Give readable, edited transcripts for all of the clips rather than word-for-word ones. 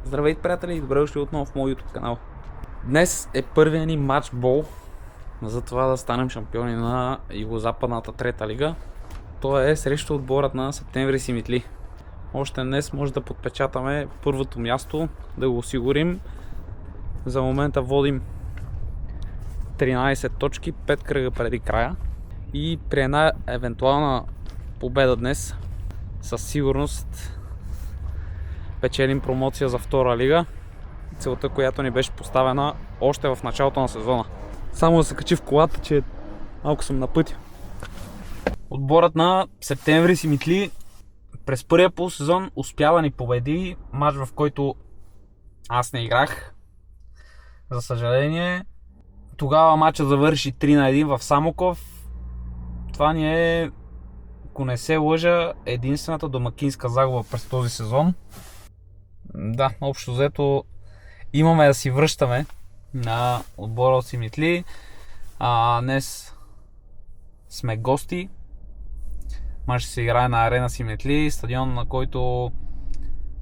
Здравейте, приятели, и добре дошли отново в моят YouTube канал. Днес е първият ни матчбол за това да станем шампиони на Югозападната трета лига. То е срещу отборът на Септември Симитли. Още днес може да подпечатаме първото място, да го осигурим. За момента водим 13 точки, 5 кръга преди края. И при една евентуална победа днес, със сигурност печелим промоция за втора лига. Целта, която ни беше поставена още в началото на сезона. Само да се качи в колата, че малко съм на пътя. Отборът на Септември Симитли през първия полусезон успя да ни победи. Мач, в който аз не играх. За съжаление. Тогава матчът завърши 3-1 в Самоков. Това ни е, ако не се лъжа, единствената домакинска загуба през този сезон. Да, общо взето имаме да си връщаме на отбора от Симитли. Днес сме гости. Мач ще се играе на Арена Симитли, стадион, на който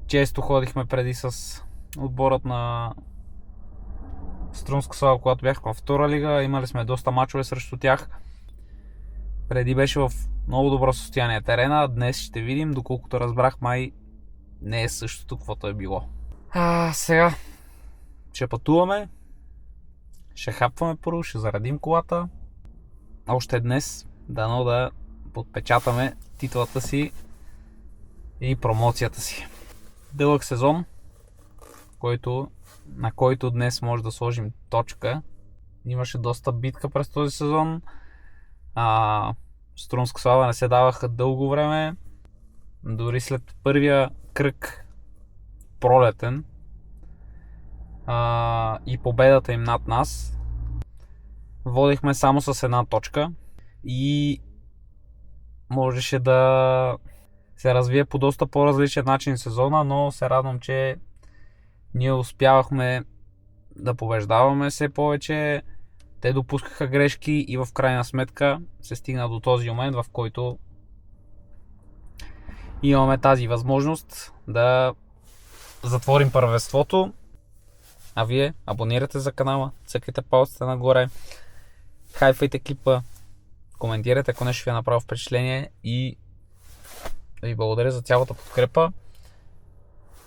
често ходихме преди с отборът на Струмска Слава, когато бяхме във втора лига. Имали сме доста мачове срещу тях. Преди беше в много добро състояние терена. Днес ще видим, доколкото разбрах, май не е същото, каквото е било. Сега ще пътуваме, ще хапваме първо, ще заредим колата. Още днес дано да подпечатаме титлата си и промоцията си. Дълъг сезон, на който днес може да сложим точка. Имаше доста битка през този сезон. Струмска Слава не се даваха дълго време. Дори след първия кръг пролетен и победата им над нас, водихме само с една точка и можеше да се развие по доста по-различен начин сезона, но се радвам, че ние успявахме да побеждаваме все повече. Те допускаха грешки и в крайна сметка се стигна до този момент, в който имаме тази възможност да затворим първенството. А вие абонирате за канала, цъкайте палците нагоре, хайфайте клипа, коментирайте, ако нещо ви е направило впечатление, и ви благодаря за цялата подкрепа.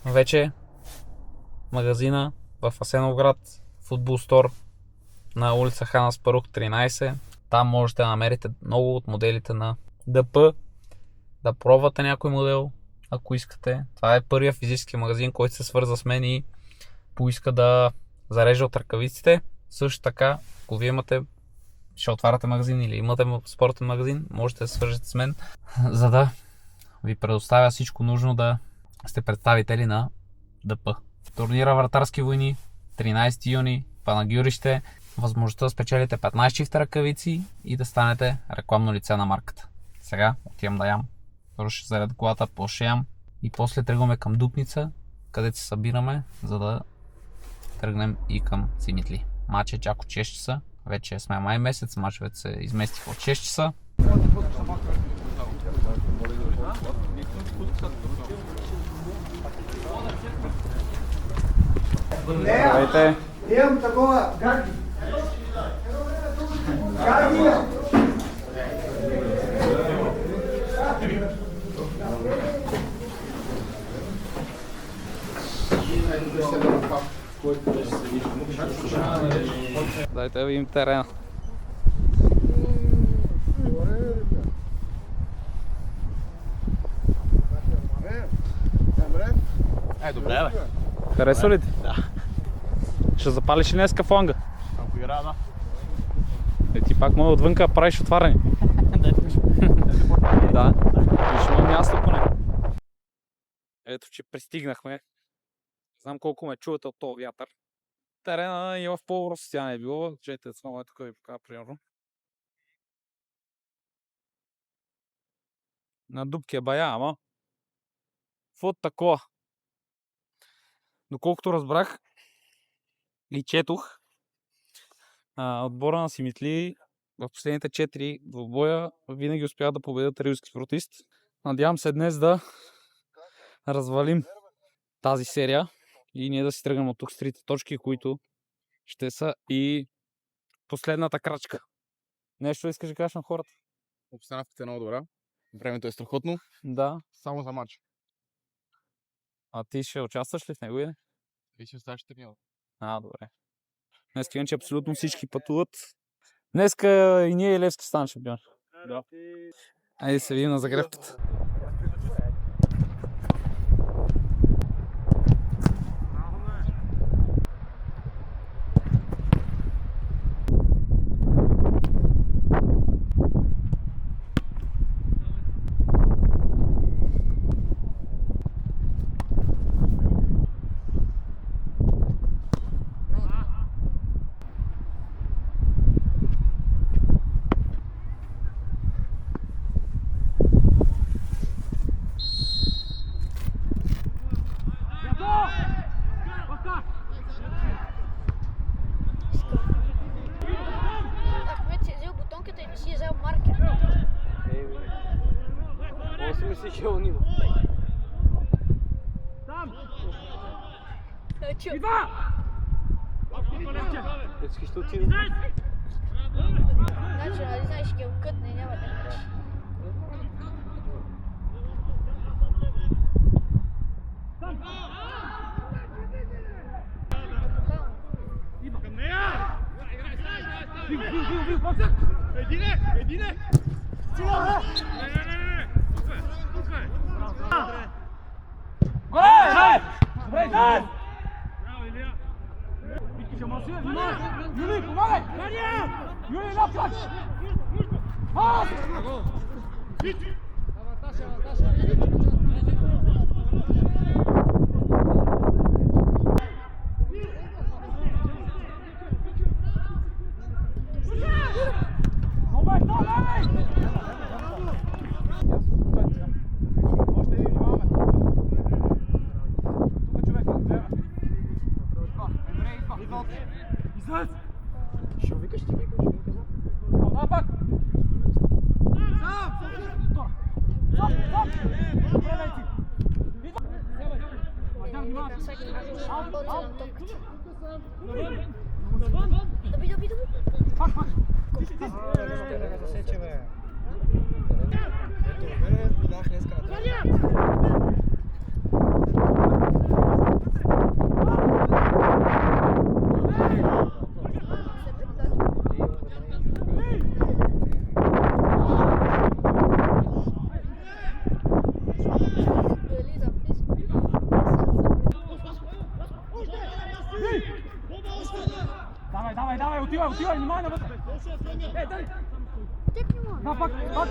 Вече магазина в Асеновград, Футбол Стор на улица Хан Аспарух 13. Там можете да намерите много от моделите на ДП, да пробвате някой модел, ако искате. Това е първия физически магазин, който се свърза с мен и поиска да зарежа от ръкавиците. Също така, ако вие ще отваряте магазин или имате спортен магазин, можете да се свържете с мен, за да ви предоставя всичко нужно да сте представители на ДП. Турнира Вратарски войни, 13 юни, Панагюрище. Възможността да спечелите 15 чифта ръкавици и да станете рекламно лице на марката. Сега отивам да ям. Първо ще зареда колата, после ям и после тръгваме към Дупница, където се събираме, за да тръгнем и към Симитли. Мач е чак от 6 часа. Вече сме май месец, мачовете се изместиха от 6 часа. Здравейте! Имам такова гарги. Гарги! Дайте да видим терена. Добре, бе. Харесва ли ти? Да. Ще запалиш ли днеска фланга? Ако игра, да. Ти пак мога отвънка правиш отваряне. Да. Виж, има място поне. Ето, че пристигнахме. Знам колко ме чувате от този вятър. Терена и в по-добро състояние е било. Чете, само тук ви покажа примерно. На дупки е бая, ама вот такова. Доколкото разбрах и четох, отбора на Симитли в последните 4 двубоя винаги успяват да победят рилски спортист. Надявам се днес да развалим тази серия и ние да си тръгнем от тук с трите точки, които ще са и последната крачка. Нещо искаш да кажеш на хората? Обстановката е много добра. Времето е страхотно. Да. Само за матч. А ти ще участваш ли в него или? И ще оставаш тренира. Добре. Днес иначе абсолютно всички пътуват. Днеска и ние и Левски стана шампион. Да. Айде се видим на загревката. Ахмед си е взел бутонката и не си е взел маркер. Какво си мислиш, че е униво? Детски ще отиде. Значи, нали знаеш, ще го кътне, няма да мъчи. Ще викаш, ще каза. Доби. Давай, отивай, внимай навътре! Дай! Пак!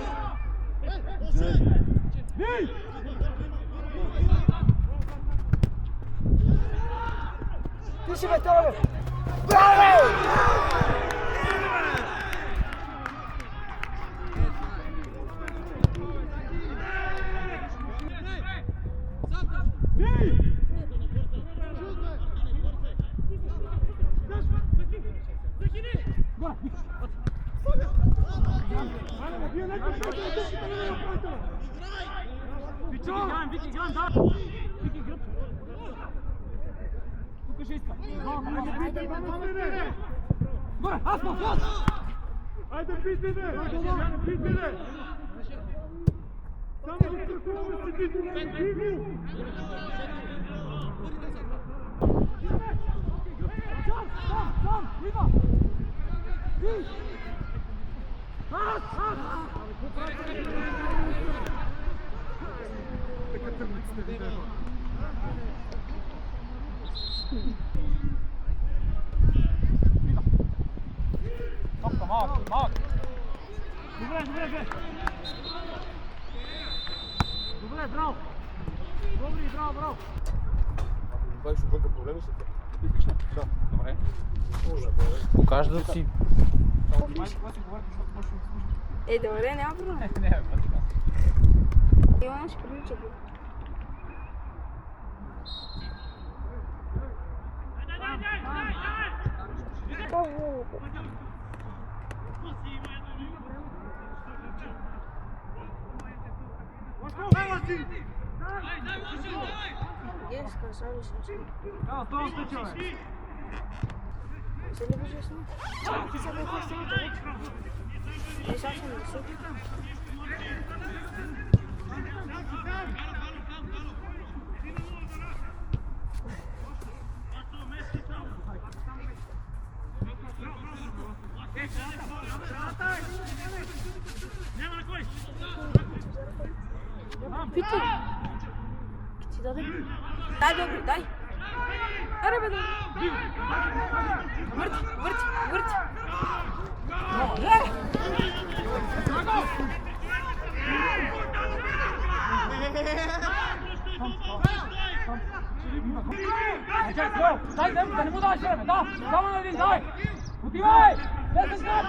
Бей! Ти си бе, това бе! Браво! Айде, пити, бе! Пити, бе! Само да страхуваме си, пити! Сам! Идва! Топка, малък! Добре, бе! Добре, браво! Браво! Това ще бънка проблеми с това. Да, добре. Покажа да си. Добре, няма проблем. Иван ще прилича. Пити! Ти даде. Дай, добре, дай. Аре, бе, дай. Върти, върти, върти. Дай, да не му даваш време, да! Само на един, дай! Отивай! 10 град!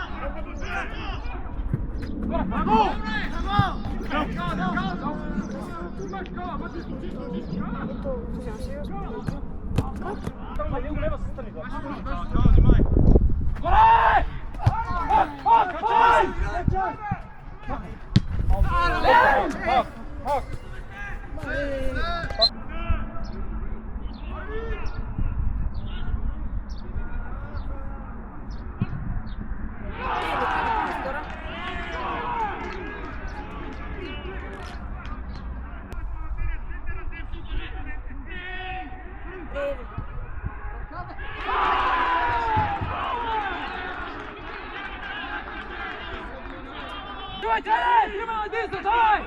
Давай, тренер! Трима на единство, давай!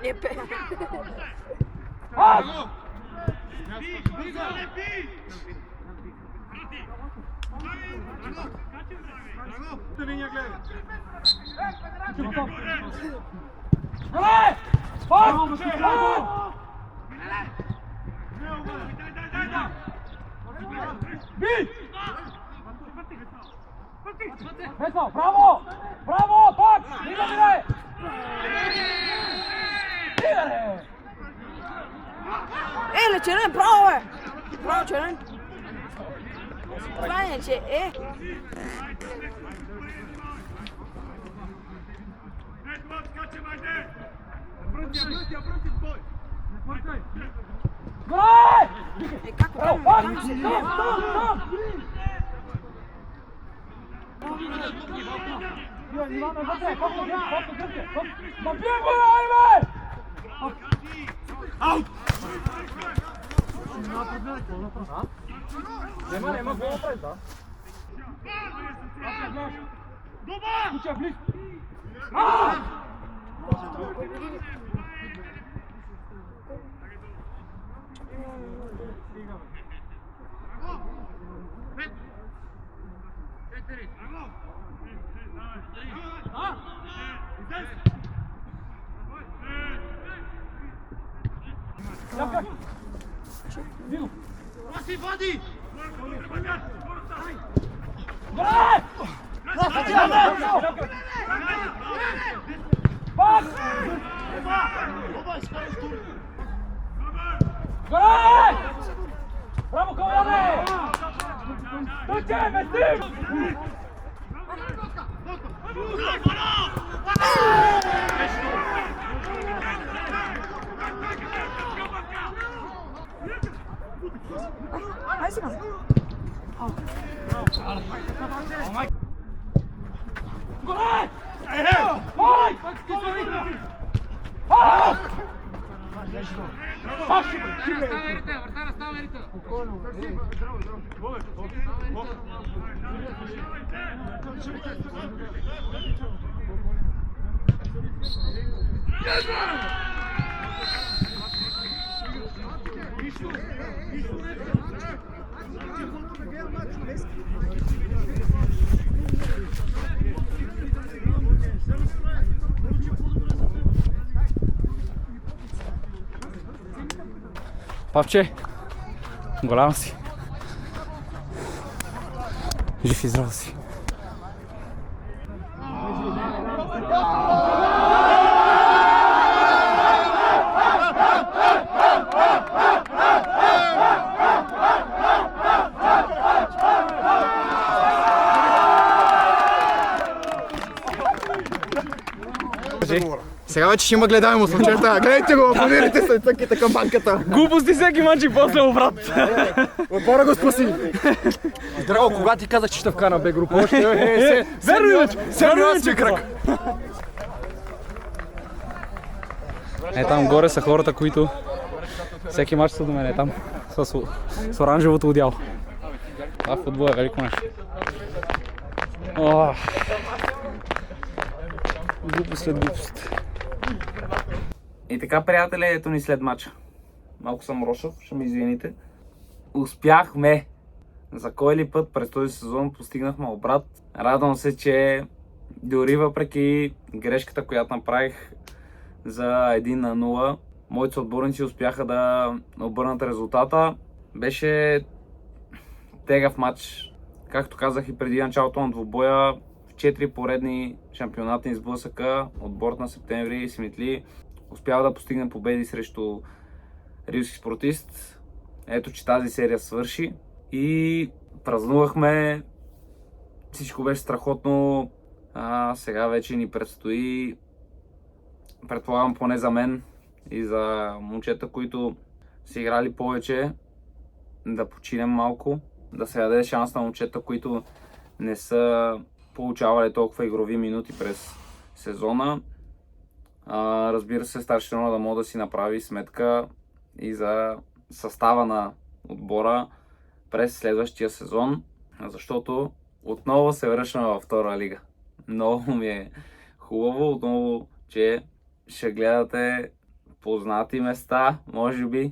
Не пе. Ас! Давай! Пас! Бий! Весело, браво! Браво, пак! Иде, иде! Иде! Еле, черен, браво, бе! Браво, черен. Това е, че е. Грай! Е, как Браво, там? пак! Там се Стоп, стоп, стоп! Иван, вътре, колко гръбте! Набивай го, Айве! Аут! Нема го напред, да? Добър! Куча, близко! Аут! Bravo, Kovalyane! Dojdziemy, bez tym! Golej! Golej! Папче, голям си. Жив и здрав си. Сега вече ще има гледаемост, момчета. Гледайте го, абонирайте се, цъкайте камбанката. Глупости всеки мач и после обрат. Отбора го спаси. Драго, кога ти казах, че ще вкана Б група? Още Верно, че крак. Там горе са хората, които всеки мач са до мен там с оранжевото одяло. Това футбол е велико нещо. Глупост след глупост. И така, приятели, ето ни след матча. Малко съм рошав, ще ми извините. Успяхме! За кой ли път през този сезон постигнахме обрат. Радвам се, че дори въпреки грешката, която направих за 1-0, моите отборници успяха да обърнат резултата. Беше тегав матч. Както казах и преди началото на двубоя, в 4 поредни шампионатни сблъсъка отборът на Септември и Симитли успява да постигне победи срещу Рилски Спортист. Ето, че тази серия свърши и празнувахме. Всичко беше страхотно. Сега вече ни предстои, предполагам поне за мен и за момчета, които са играли повече, да починем малко, да се даде шанс на момчета, които не са получавали толкова игрови минути през сезона. Разбира се, старши треньор да може да си направи сметка и за състава на отбора през следващия сезон, защото отново се връщаме във втора лига. Много ми е хубаво, отново, че ще гледате познати места, може би,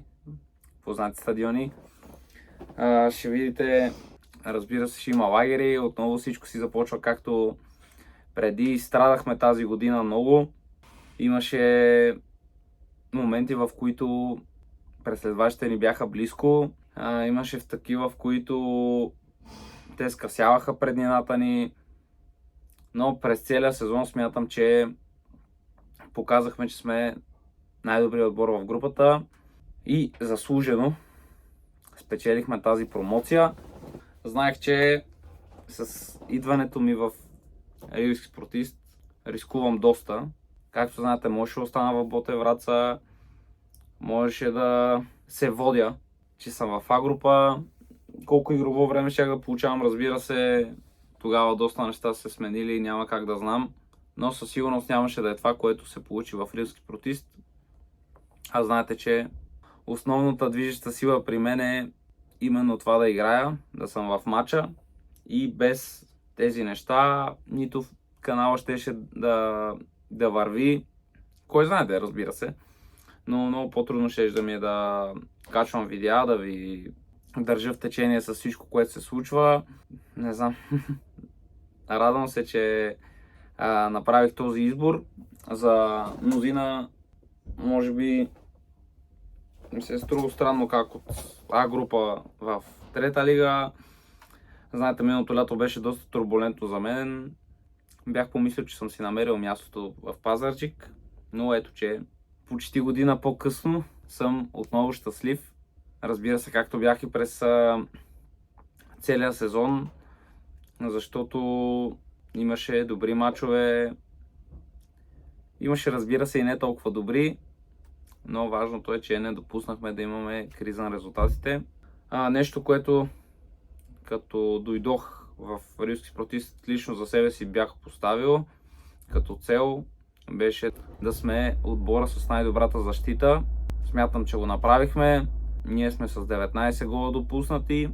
познати стадиони. Ще видите, разбира се, ще има лагери, отново всичко си започва както преди. Страдахме тази година много. Имаше моменти, в които преследвачите ни бяха близко. Имаше в такива, в които те скъсяваха преднината ни. Но през целия сезон смятам, че показахме, че сме най-добрият отбор в групата и заслужено спечелихме тази промоция. Знаех, че с идването ми в Рилски Спортист рискувам доста. Както знаете, можеше да остана в Ботев Враца, можеше да се водя, че съм в А група. Колко игрово време щях да получавам, разбира се, тогава доста неща се сменили и няма как да знам. Но със сигурност нямаше да е това, което се получи в Рилски Спортист. А знаете, че основната движеща сила при мен е именно това да играя, да съм в матча и без тези неща нито в канала щеше да върви. Кой знаете, разбира се. Но много по-трудно ще да ми е да качвам видеа, да ви държа в течение с всичко, което се случва. Не знам. Радвам се, че направих този избор. За мнозина, може би, ми се е струва странно как от А група в трета лига. Знаете, миналото лято беше доста турбулентно за мен. Бях помислил, че съм си намерил мястото в Пазарджик, но ето, че почти година по-късно съм отново щастлив. Разбира се, както бях и през целия сезон, защото имаше добри мачове. Имаше, разбира се, и не толкова добри, но важното е, че не допуснахме да имаме криза на резултатите. Нещо, което като дойдох в Рилски Спортист, лично за себе си бях поставил като цел, беше да сме отбора с най-добрата защита. Смятам, че го направихме. Ние сме с 19 гола допуснати.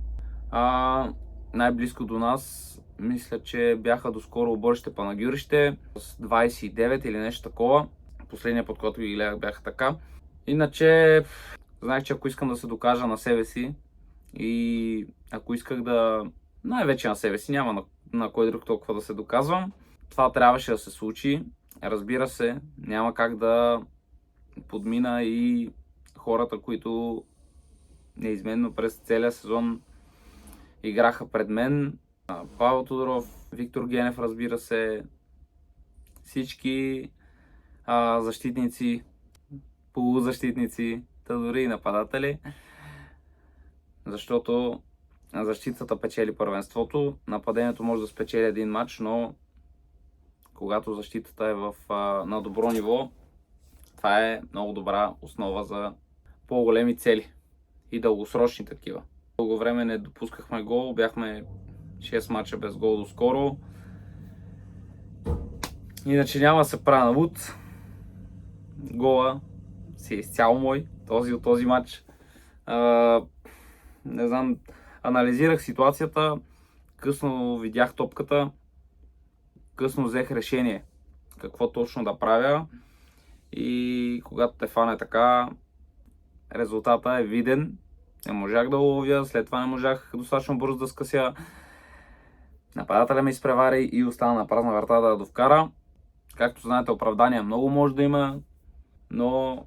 Най-близко до нас, мисля, че бяха доскоро Оборище Панагюрище с 29 или нещо такова. Последния път, който ги гледах, бяха така. Иначе, знаех, че ако искам да се докажа на себе си и ако исках да... най-вече на себе си, няма на кой друг толкова да се доказвам, това трябваше да се случи. Разбира се, няма как да подмина и хората, които неизменно през целия сезон играха пред мен. Павел Тодоров, Виктор Генев, разбира се, всички защитници, полузащитници, дори и нападатели, защото защитата печели първенството, нападението може да спечели един матч, но когато защитата е на добро ниво, Това е много добра основа за по-големи цели и дългосрочни такива. Дълго време не допускахме гол, бяхме 6 мача без гол доскоро. Иначе няма да се правя на луд. Гола си е изцяло мой, от този матч. Не знам, анализирах ситуацията, късно видях топката, късно взех решение какво точно да правя и когато те фане така, резултата е виден. Не можах да ловя, след това не можах достатъчно бързо да скъся. Нападателя ме изпревари и остана на празна врата да довкара. Както знаете, оправдания много може да има, но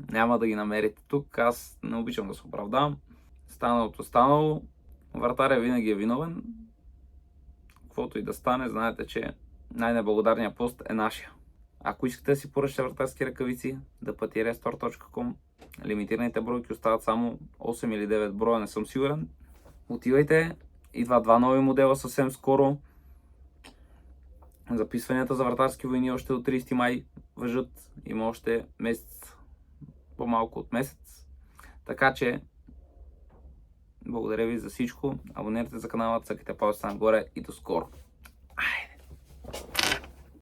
няма да ги намерите тук. Аз не обичам да се оправдам. Станалото станало. Вратаря винаги е виновен. Каквото и да стане, знаете, че най-неблагодарният пост е нашия. Ако искате да си поръчате вратарски ръкавици, да пъти restore.com. Лимитираните бройки остават само 8 или 9 броя, не съм сигурен. Отивайте, идва 2 нови модела съвсем скоро. Записванията за вратарски войни още до 30 май въжат. Има още месец, по-малко от месец. Така че, благодаря ви за всичко. Абонирайте за канала, цъкайте палците нагоре и до скоро.